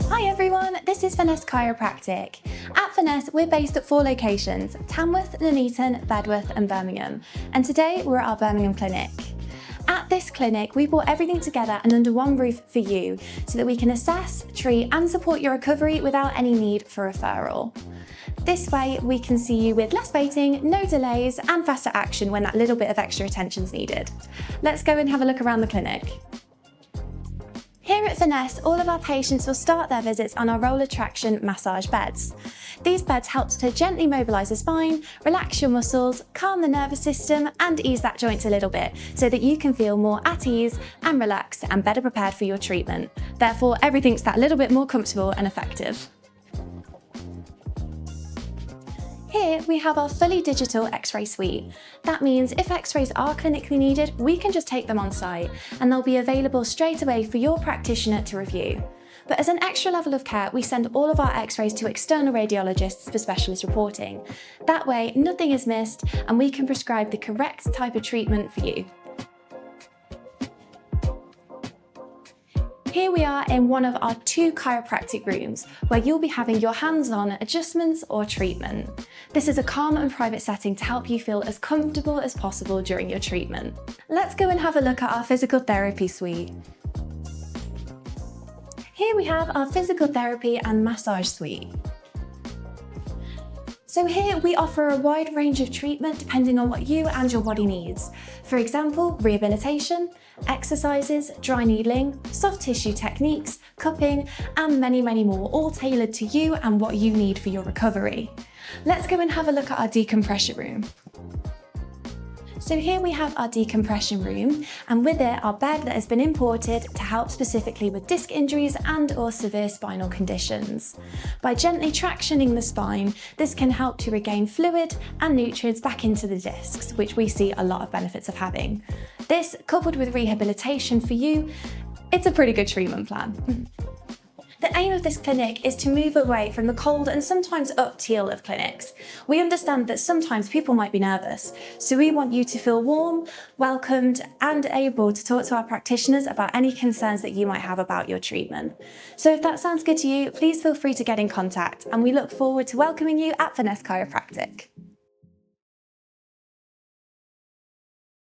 Hi everyone, this is Finesse Chiropractic. At Finesse, we're based at 4 locations: Tamworth, Nuneaton, Bedworth and Birmingham. And today we're at our Birmingham clinic. At this clinic, we brought everything together and under one roof for you so that we can assess, treat and support your recovery without any need for referral. This way, we can see you with less waiting, no delays and faster action when that little bit of extra attention is needed. Let's go and have a look around the clinic. Here at Finesse, all of our patients will start their visits on our roller traction massage beds. These beds help to gently mobilise the spine, relax your muscles, calm the nervous system and ease that joint a little bit so that you can feel more at ease and relaxed and better prepared for your treatment. Therefore, everything's that little bit more comfortable and effective. Here we have our fully digital X-ray suite. That means if X-rays are clinically needed, we can just take them on site and they'll be available straight away for your practitioner to review. But as an extra level of care, we send all of our X-rays to external radiologists for specialist reporting. That way, nothing is missed and we can prescribe the correct type of treatment for you. Here we are in one of our 2 chiropractic rooms where you'll be having your hands-on adjustments or treatment. This is a calm and private setting to help you feel as comfortable as possible during your treatment. Let's go and have a look at our physical therapy suite. Here we have our physical therapy and massage suite. So here we offer a wide range of treatment depending on what you and your body needs. For example, rehabilitation, exercises, dry needling, soft tissue techniques, cupping, and many, many more, all tailored to you and what you need for your recovery. Let's go and have a look at our decompression room. So here we have our decompression room, and with it our bed that has been imported to help specifically with disc injuries and or severe spinal conditions. By gently tractioning the spine, this can help to regain fluid and nutrients back into the discs, which we see a lot of benefits of having. This, coupled with rehabilitation for you, it's a pretty good treatment plan. The aim of this clinic is to move away from the cold and sometimes up-teal of clinics. We understand that sometimes people might be nervous, so we want you to feel warm, welcomed and able to talk to our practitioners about any concerns that you might have about your treatment. So if that sounds good to you, please feel free to get in contact and we look forward to welcoming you at Finesse Chiropractic.